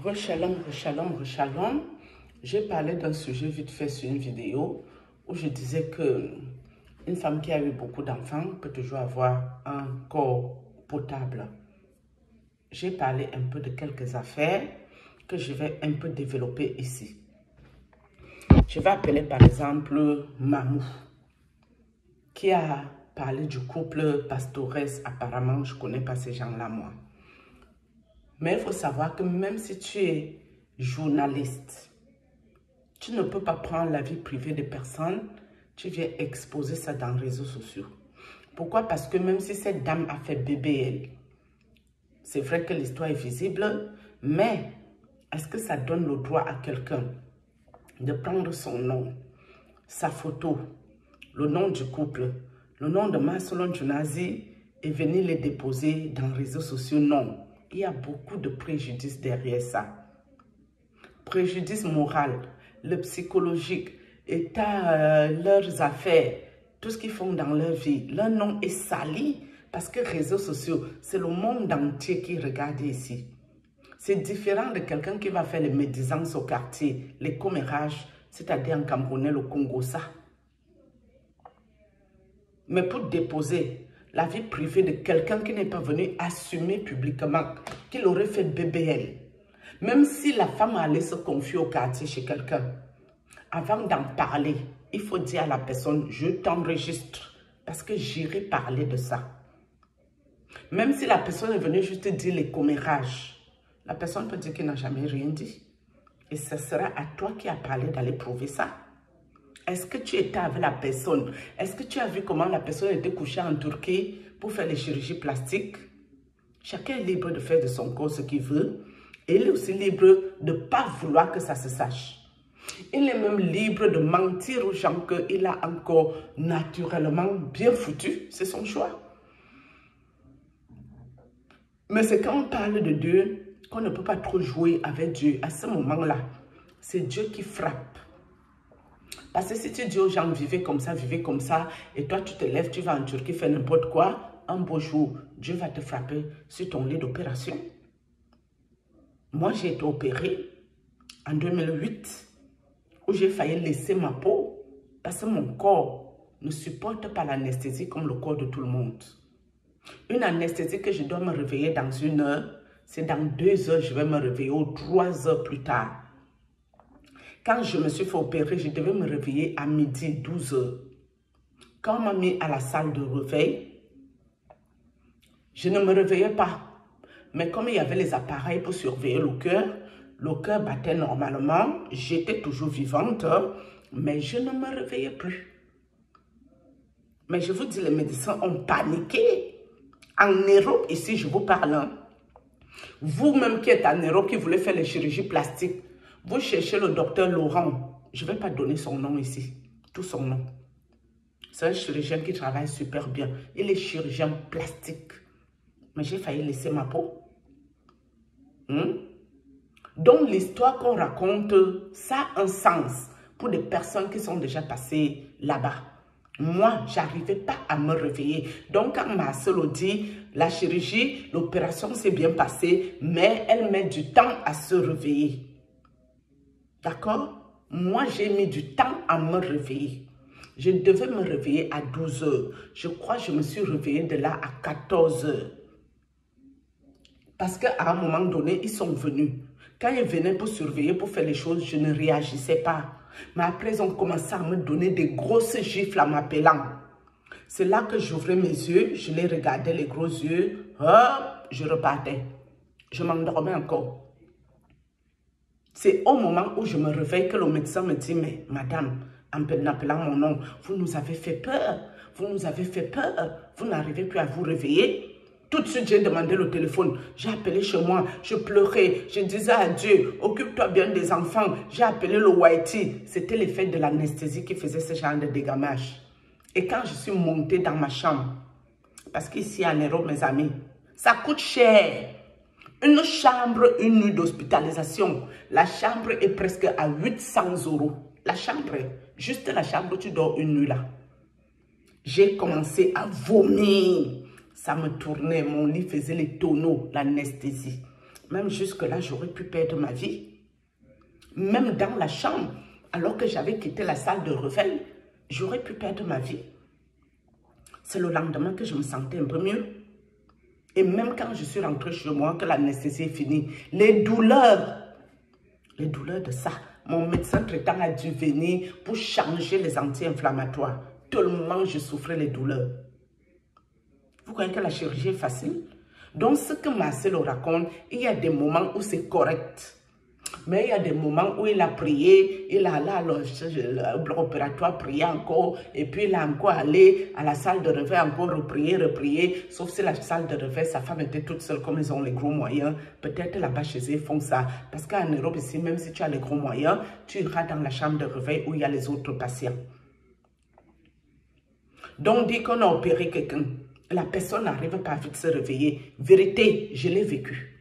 Rechalom, rechalom, rechalom. J'ai parlé d'un sujet vite fait sur une vidéo où je disais que une femme qui a eu beaucoup d'enfants peut toujours avoir un corps potable. J'ai parlé un peu de quelques affaires que je vais un peu développer ici. Je vais appeler par exemple Mamou, qui a parlé du couple Pastores. Apparemment, je ne connais pas ces gens-là, moi. Mais il faut savoir que même si tu es journaliste, tu ne peux pas prendre la vie privée des personnes, tu viens exposer ça dans les réseaux sociaux. Pourquoi? Parce que même si cette dame a fait BBL, c'est vrai que l'histoire est visible, mais est-ce que ça donne le droit à quelqu'un de prendre son nom, sa photo, le nom du couple, le nom de Marcelon Junazi et venir les déposer dans les réseaux sociaux? Non. Il y a beaucoup de préjudice derrière ça. Préjudice moral, le psychologique, et leurs affaires, tout ce qu'ils font dans leur vie. Leur nom est sali parce que les réseaux sociaux, c'est le monde entier qui regarde ici. C'est différent de quelqu'un qui va faire les médisances au quartier, les commérages, c'est-à-dire en camerounais, le Congo, ça. Mais pour déposer la vie privée de quelqu'un qui n'est pas venu assumer publiquement qu'il aurait fait BBL, même si la femme allait se confier au quartier chez quelqu'un, avant d'en parler, il faut dire à la personne, je t'enregistre parce que j'irai parler de ça. Même si la personne est venue juste dire les commérages, la personne peut dire qu'il n'a jamais rien dit. Et ce sera à toi qui as parlé d'aller prouver ça. Est-ce que tu étais avec la personne? Est-ce que tu as vu comment la personne était couchée en Turquie pour faire les chirurgies plastiques? Chacun est libre de faire de son corps ce qu'il veut. Et il est aussi libre de ne pas vouloir que ça se sache. Il est même libre de mentir aux gens qu'il a encore naturellement bien foutu. C'est son choix. Mais c'est quand on parle de Dieu qu'on ne peut pas trop jouer avec Dieu. À ce moment-là, c'est Dieu qui frappe. Parce que si tu dis aux gens, vivez comme ça, et toi tu te lèves, tu vas en Turquie faire n'importe quoi, un beau jour, Dieu va te frapper sur ton lit d'opération. Moi, j'ai été opérée en 2008, où j'ai failli laisser ma peau, parce que mon corps ne supporte pas l'anesthésie comme le corps de tout le monde. Une anesthésie que je dois me réveiller dans 1 heure, c'est dans 2 heures, je vais me réveiller, ou 3 heures plus tard. Quand je me suis fait opérer, je devais me réveiller à midi, 12 heures. Quand on m'a mis à la salle de réveil, je ne me réveillais pas. Mais comme il y avait les appareils pour surveiller le cœur battait normalement, j'étais toujours vivante, mais je ne me réveillais plus. Mais je vous dis, les médecins ont paniqué. En Europe, ici, je vous parle. Vous-même qui êtes en Europe, qui voulez faire les chirurgies plastiques, vous cherchez le docteur Laurent. Je ne vais pas donner son nom ici, tout son nom. C'est un chirurgien qui travaille super bien. Il est chirurgien plastique. Mais j'ai failli laisser ma peau. Donc l'histoire qu'on raconte, ça a un sens pour des personnes qui sont déjà passées là-bas. Moi, je n'arrivais pas à me réveiller. Donc quand Marcelo dit, la chirurgie, l'opération s'est bien passée, mais elle met du temps à se réveiller. D'accord? Moi, j'ai mis du temps à me réveiller. Je devais me réveiller à 12 heures. Je crois que je me suis réveillée de là à 14 heures. Parce qu'à un moment donné, ils sont venus. Quand ils venaient pour surveiller, pour faire les choses, je ne réagissais pas. Mais après, ils ont commencé à me donner des grosses gifles en m'appelant. C'est là que j'ouvrais mes yeux, je les regardais, les gros yeux. Hop, je repartais. Je m'endormais encore. C'est au moment où je me réveille que le médecin me dit, mais madame, en appelant mon nom, vous nous avez fait peur. Vous nous avez fait peur. Vous n'arrivez plus à vous réveiller. Tout de suite, j'ai demandé le téléphone. J'ai appelé chez moi. Je pleurais. Je disais à Dieu, occupe-toi bien des enfants. J'ai appelé le Whitey. C'était l'effet de l'anesthésie qui faisait ce genre de dégamage. Et quand je suis montée dans ma chambre, parce qu'ici en Europe, mes amis, ça coûte cher. Une chambre, une nuit d'hospitalisation. La chambre est presque à 800 €. La chambre, juste la chambre, tu dors une nuit là. J'ai commencé à vomir. Ça me tournait, mon lit faisait les tonneaux, l'anesthésie. Même jusque-là, j'aurais pu perdre ma vie. Même dans la chambre, alors que j'avais quitté la salle de réveil, j'aurais pu perdre ma vie. C'est le lendemain que je me sentais un peu mieux. Et même quand je suis rentrée chez moi, que l'anesthésie est finie, les douleurs de ça, mon médecin traitant a dû venir pour changer les anti-inflammatoires. Tellement je souffrais les douleurs. Vous croyez que la chirurgie est facile? Donc, ce que Marcelo raconte, il y a des moments où c'est correct. Mais il y a des moments où il a prié, il a allé à l'opératoire prier encore, et puis il a encore allé à la salle de réveil, encore reprier, sauf si la salle de réveil, sa femme était toute seule, comme ils ont les gros moyens, peut-être là-bas chez eux, ils font ça, parce qu'en Europe ici, même si tu as les gros moyens, tu iras dans la chambre de réveil où il y a les autres patients. Donc, dit qu'on a opéré quelqu'un, la personne n'arrive pas à vite se réveiller. Vérité, je l'ai vécu.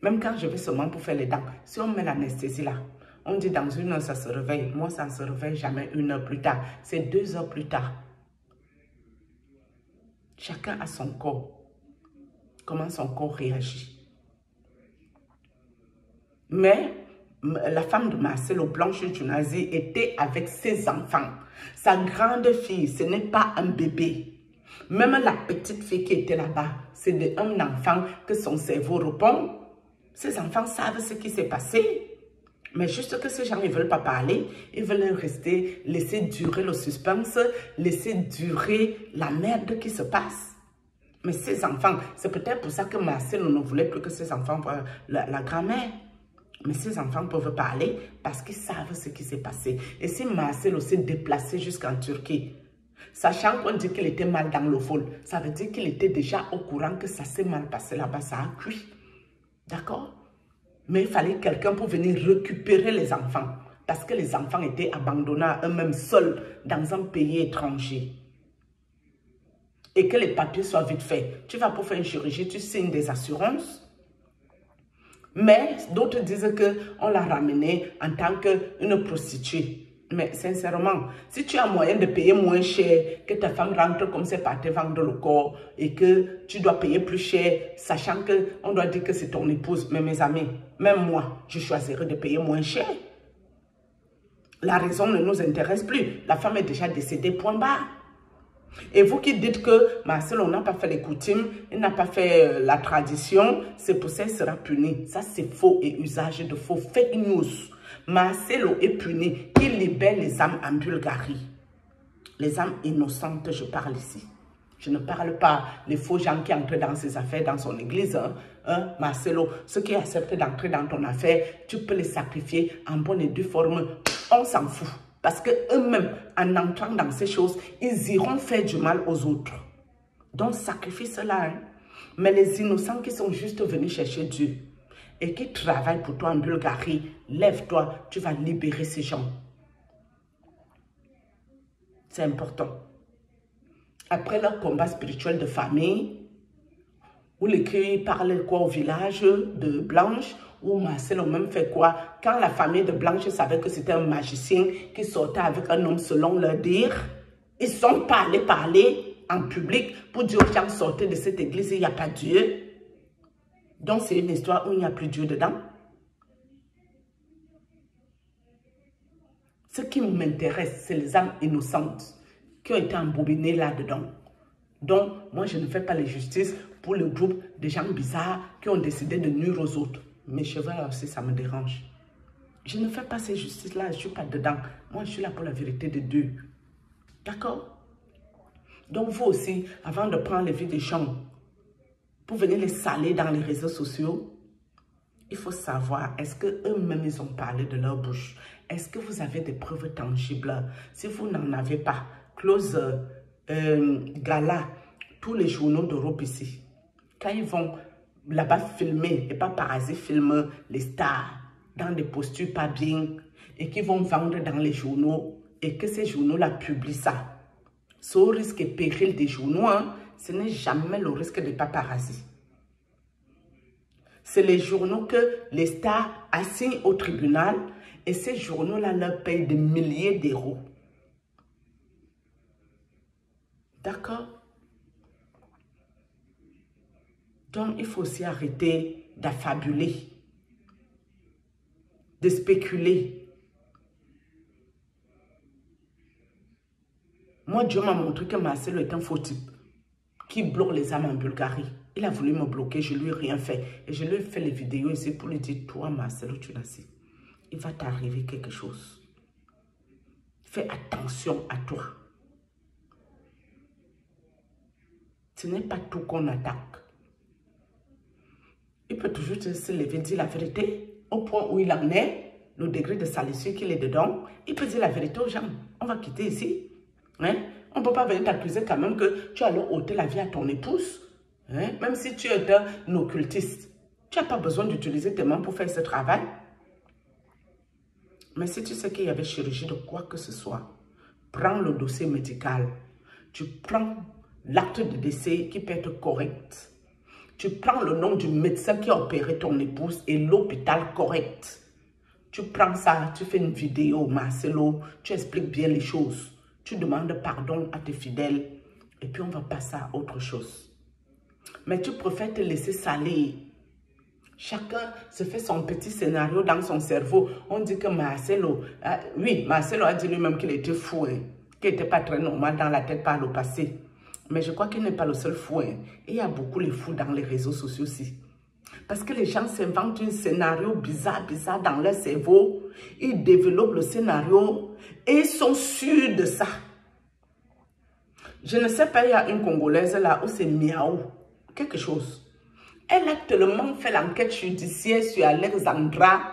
Même quand je vais seulement pour faire les dents, si on met l'anesthésie là, on dit dans 1 heure ça se réveille. Moi, ça ne se réveille jamais 1 heure plus tard. C'est 2 heures plus tard. Chacun a son corps. Comment son corps réagit. Mais la femme de Marcelo, Blanche Junazi, était avec ses enfants. Sa grande fille, ce n'est pas un bébé. Même la petite fille qui était là-bas, c'est un enfant que son cerveau répond. Ces enfants savent ce qui s'est passé. Mais juste que ces gens ne veulent pas parler. Ils veulent rester, laisser durer le suspense, laisser durer la merde qui se passe. Mais ces enfants, c'est peut-être pour ça que Marcelo ne voulait plus que ses enfants voient la grand-mère. Mais ces enfants peuvent parler parce qu'ils savent ce qui s'est passé. Et si Marcelo s'est déplacé jusqu'en Turquie, sachant qu'on dit qu'il était mal dans le vol, ça veut dire qu'il était déjà au courant que ça s'est mal passé là-bas, ça a cuit. D'accord? Mais il fallait quelqu'un pour venir récupérer les enfants. Parce que les enfants étaient abandonnés à eux-mêmes seuls dans un pays étranger. Et que les papiers soient vite faits. Tu vas pour faire une chirurgie, tu signes des assurances. Mais d'autres disent qu'on l'a ramenée en tant qu'une prostituée. Mais sincèrement, si tu as moyen de payer moins cher, que ta femme rentre comme c'est parti vendre le corps et que tu dois payer plus cher, sachant qu'on doit dire que c'est ton épouse, mais mes amis, même moi, je choisirais de payer moins cher. La raison ne nous intéresse plus. La femme est déjà décédée, point barre. Et vous qui dites que Marcelo n'a pas fait les coutumes, il n'a pas fait la tradition, c'est pour ça qu'il sera puni. Ça, c'est faux et usage de faux. Fake news. Marcelo est puni. Il libère les âmes en Bulgarie. Les âmes innocentes, je parle ici. Je ne parle pas les faux gens qui entrent dans ses affaires, dans son église. Marcelo, ceux qui acceptent d'entrer dans ton affaire, tu peux les sacrifier en bonne et due forme. On s'en fout. Parce qu'eux-mêmes, en entrant dans ces choses, ils iront faire du mal aux autres. Donc, sacrifie cela. Hein. Mais les innocents qui sont juste venus chercher Dieu et qui travaillent pour toi en Bulgarie, lève-toi, tu vas libérer ces gens. C'est important. Après leur combat spirituel de famille, où les cris parlaient quoi au village de Blanche, où Marcelo même fait quoi? Quand la famille de Blanche savait que c'était un magicien qui sortait avec un homme selon leur dire, ils sont pas allés parler en public pour dire aux gens sortez de cette église, il n'y a pas Dieu. Donc c'est une histoire où il n'y a plus Dieu dedans. Ce qui m'intéresse, c'est les âmes innocentes qui ont été embobinées là-dedans. Donc, moi, je ne fais pas les justices pour le groupe de gens bizarres qui ont décidé de nuire aux autres. Mes cheveux là aussi, ça me dérange. Je ne fais pas ces justices-là, je ne suis pas dedans. Moi, je suis là pour la vérité de Dieu. D'accord? Donc, vous aussi, avant de prendre les vies des gens, pour venir les saler dans les réseaux sociaux, il faut savoir, est-ce qu'eux-mêmes, ils ont parlé de leur bouche? Est-ce que vous avez des preuves tangibles? Si vous n'en avez pas, close Gala, tous les journaux d'Europe ici, quand ils vont là-bas filmer, et pas parasite filmer les stars dans des postures pas bien, et qui vont vendre dans les journaux, et que ces journaux-là publient ça, c'est au risque et péril des journaux, hein, ce n'est jamais le risque des paparazzi. C'est les journaux que les stars assignent au tribunal et ces journaux-là leur payent des milliers d'euros. D'accord? Donc, il faut aussi arrêter d'affabuler, de spéculer. Moi, Dieu m'a montré que Marcelo est un faux type qui bloque les âmes en Bulgarie. Il a voulu me bloquer, je ne lui ai rien fait. Et je lui ai fait les vidéos ici pour lui dire, toi, Marcelo Tunasi, il va t'arriver quelque chose. Fais attention à toi. Ce n'est pas tout qu'on attaque. Il peut toujours se lever, dire la vérité, au point où il en est, le degré de salissure qu'il est dedans. Il peut dire la vérité aux gens. On va quitter ici. Hein? On ne peut pas venir t'accuser quand même que tu allais ôter la vie à ton épouse. Hein? Même si tu es un occultiste. Tu n'as pas besoin d'utiliser tes mains pour faire ce travail. Mais si tu sais qu'il y avait chirurgie de quoi que ce soit, prends le dossier médical. Tu prends l'acte de décès qui peut être correct. Tu prends le nom du médecin qui a opéré ton épouse et l'hôpital correct. Tu prends ça, tu fais une vidéo, Marcelo, tu expliques bien les choses. Tu demandes pardon à tes fidèles et puis on va passer à autre chose. Mais tu préfères te laisser salir. Chacun se fait son petit scénario dans son cerveau. On dit que Marcelo, oui, Marcelo a dit lui-même qu'il était fou, hein, qu'il n'était pas très normal dans la tête par le passé. Mais je crois qu'il n'est pas le seul fou. Hein. Et il y a beaucoup de fous dans les réseaux sociaux aussi. Parce que les gens s'inventent un scénario bizarre dans leur cerveau. Ils développent le scénario et ils sont sûrs de ça. Je ne sais pas, il y a une Congolaise là où c'est Miaou, quelque chose. Elle a tellement fait l'enquête judiciaire sur Alexandra.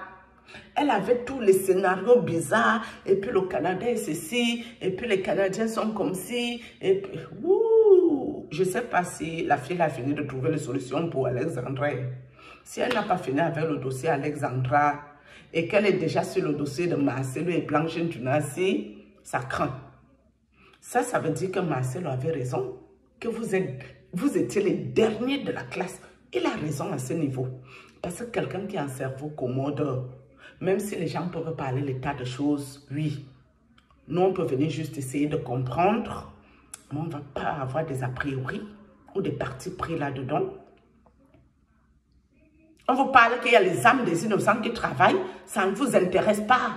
Elle avait tous les scénarios bizarres. Et puis le Canada est ceci. Et puis les Canadiens sont comme ci. Et puis, je ne sais pas si la fille a fini de trouver les solutions pour Alexandra. Si elle n'a pas fini avec le dossier Alexandra et qu'elle est déjà sur le dossier de Marcelo et Blanche Tunasi, ça craint. Ça veut dire que Marcelo avait raison. Que vous étiez les derniers de la classe. Il a raison à ce niveau. Parce que quelqu'un qui a un cerveau commode, même si les gens peuvent parler des tas de choses, oui. Nous, on peut venir juste essayer de comprendre, mais on ne va pas avoir des a priori ou des partis pris là-dedans. On vous parle qu'il y a les âmes des innocents qui travaillent, ça ne vous intéresse pas.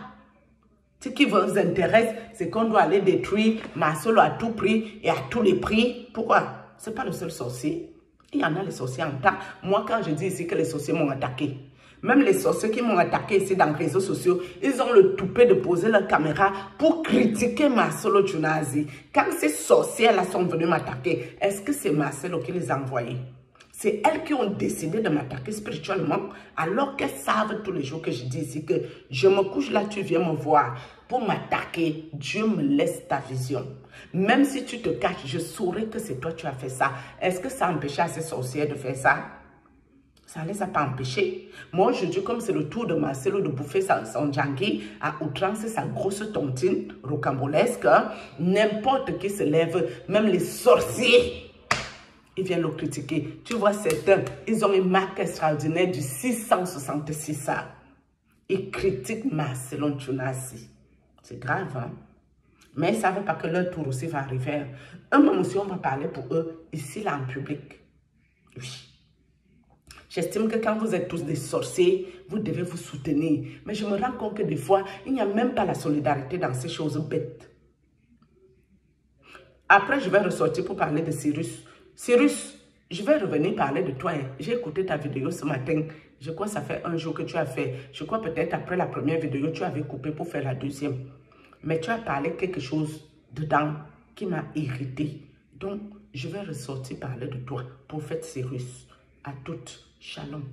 Ce qui vous intéresse, c'est qu'on doit aller détruire Marcelo à tout prix et à tous les prix. Pourquoi? Ce n'est pas le seul sorcier. Il y en a les sorciers en tas. Moi, quand je dis ici que les sorciers m'ont attaqué, même les sorciers qui m'ont attaqué ici dans les réseaux sociaux, ils ont le toupet de poser leur caméra pour critiquer Marcelo Tunasi. Quand ces sorcières-là sont venues m'attaquer, est-ce que c'est Marcelo qui les a envoyés? C'est elles qui ont décidé de m'attaquer spirituellement, alors qu'elles savent tous les jours que je dis ici que je me couche là, tu viens me voir. Pour m'attaquer, Dieu me laisse ta vision. Même si tu te caches, je saurai que c'est toi qui as fait ça. Est-ce que ça a empêché à ces sorcières de faire ça? Ça ne les a pas empêchés. Moi, je dis comme c'est le tour de Marcelo de bouffer son djangui à outrance, sa grosse tontine rocambolesque, n'importe qui se lève, même les sorciers, ils viennent le critiquer. Tu vois, certains, ils ont une marque extraordinaire du 666. Ils critiquent Marcelo Tunasi. C'est grave, hein? Mais ils ne savent pas que leur tour aussi va arriver. Eux-mêmes aussi, on va parler pour eux, ici, là, en public. Oui. J'estime que quand vous êtes tous des sorciers, vous devez vous soutenir. Mais je me rends compte que des fois, il n'y a même pas la solidarité dans ces choses bêtes. Après, je vais ressortir pour parler de Cyrus. Cyrus, je vais revenir parler de toi. J'ai écouté ta vidéo ce matin. Je crois que ça fait un jour que tu as fait. Je crois peut-être après la première vidéo, tu avais coupé pour faire la deuxième. Mais tu as parlé quelque chose dedans qui m'a irrité. Donc, je vais ressortir parler de toi, prophète Cyrus. À toutes. Shalom.